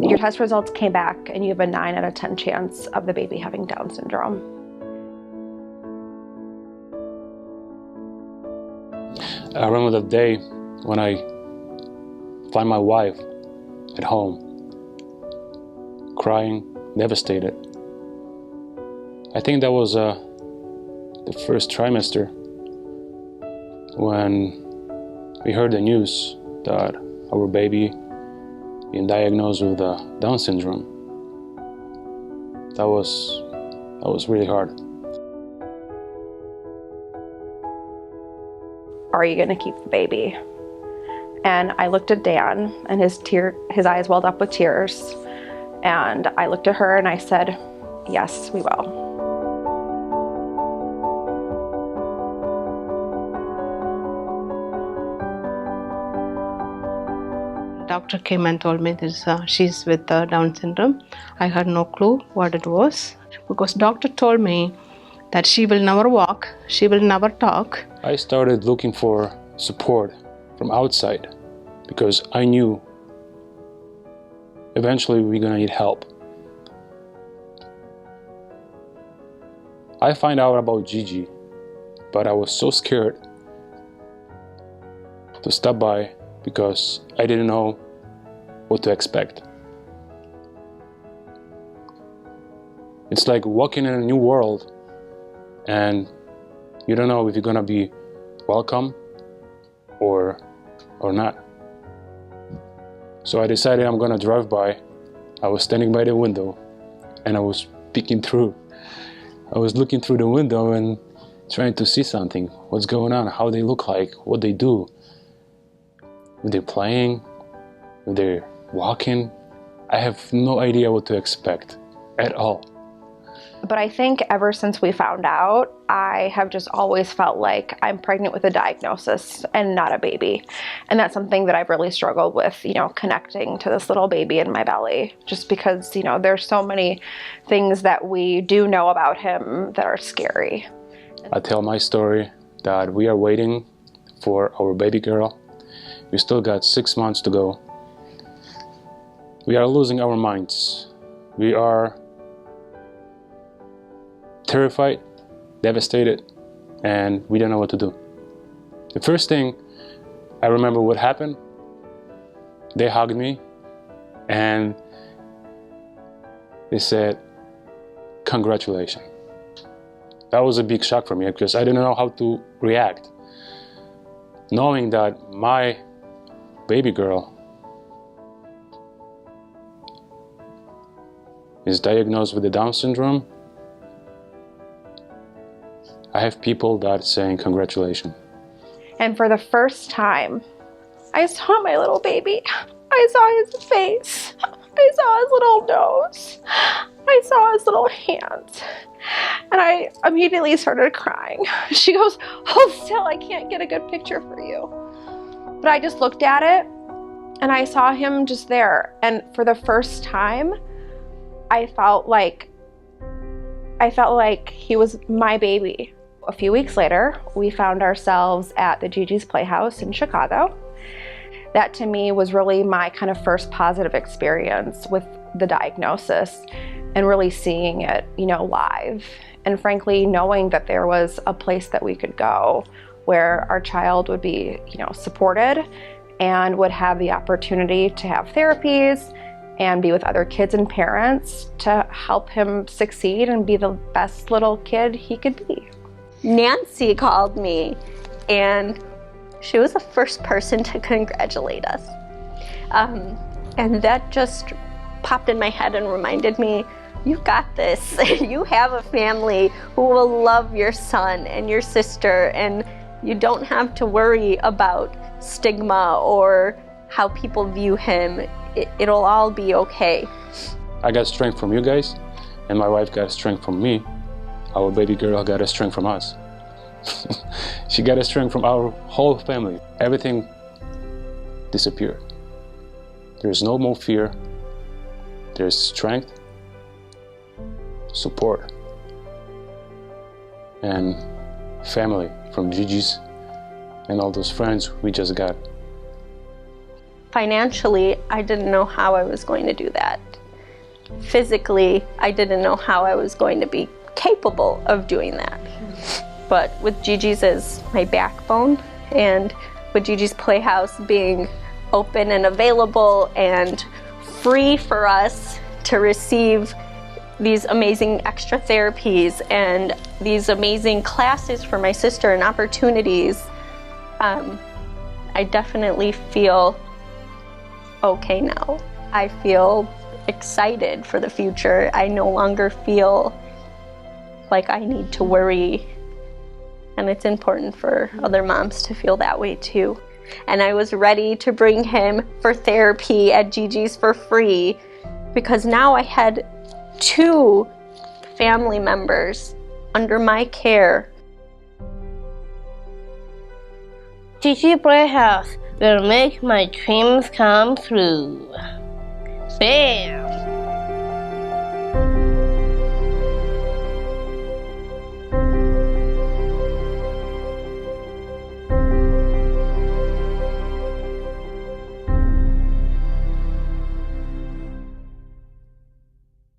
Your test results came back and you have a 9 out of 10 chance of the baby having Down syndrome. I remember that day when I find my wife at home, crying, devastated. I think that was the first trimester when we heard the news that our baby being diagnosed with Down syndrome. That was really hard. Are you gonna keep the baby? And I looked at Dan, and his eyes welled up with tears. And I looked at her and I said, yes, we will. Doctor came and told me this, she's with Down syndrome. I had no clue what it was, because doctor told me that she will never walk, she will never talk. I started looking for support from outside because I knew eventually we're gonna need help. I find out about Gigi, but I was so scared to stop by because I didn't know what to expect. It's like walking in a new world and you don't know if you're gonna be welcome or not. So I decided I'm gonna drive by. I was standing by the window and I was peeking through. I was looking through the window and trying to see something. What's going on, how they look like, what they do. If they're playing, if they're walking. I have no idea what to expect at all. But I think ever since we found out, I have just always felt like I'm pregnant with a diagnosis and not a baby. And that's something that I've really struggled with, connecting to this little baby in my belly. Just because, there's so many things that we do know about him that are scary. I tell my story that we are waiting for our baby girl. We still got 6 months to go. We are losing our minds. We are terrified, devastated, and we don't know what to do. The first thing I remember what happened, they hugged me and they said, congratulations. That was a big shock for me because I didn't know how to react. Knowing that my baby girl is diagnosed with the Down syndrome, I have people that saying congratulations. And for the first time, I saw my little baby. I saw his face. I saw his little nose. I saw his little hands. And I immediately started crying. She goes, hold still, I can't get a good picture for you. But I just looked at it and I saw him just there. And for the first time, I felt like he was my baby. A few weeks later, we found ourselves at the GiGi's Playhouse in Chicago. That to me was really my kind of first positive experience with the diagnosis and really seeing it, live. And frankly, knowing that there was a place that we could go where our child would be, supported and would have the opportunity to have therapies and be with other kids and parents to help him succeed and be the best little kid he could be. Nancy called me and she was the first person to congratulate us. And that just popped in my head and reminded me, you got this. You have a family who will love your son and your sister, and you don't have to worry about stigma or how people view him. It'll all be okay. I got strength from you guys, and my wife got strength from me. Our baby girl got a strength from us. She got a strength from our whole family. Everything disappeared. There's no more fear. There's strength, support, and family from GiGi's and all those friends we just got. Financially, I didn't know how I was going to do that. Physically, I didn't know how I was going to be capable of doing that. But with GiGi's as my backbone, and with GiGi's Playhouse being open and available and free for us to receive these amazing extra therapies and these amazing classes for my sister and opportunities, I definitely feel okay now. I feel excited for the future. I no longer feel like I need to worry. And it's important for other moms to feel that way too. And I was ready to bring him for therapy at GiGi's for free, because now I had 2 family members under my care. GiGi Playhouse will make my dreams come true. Bam!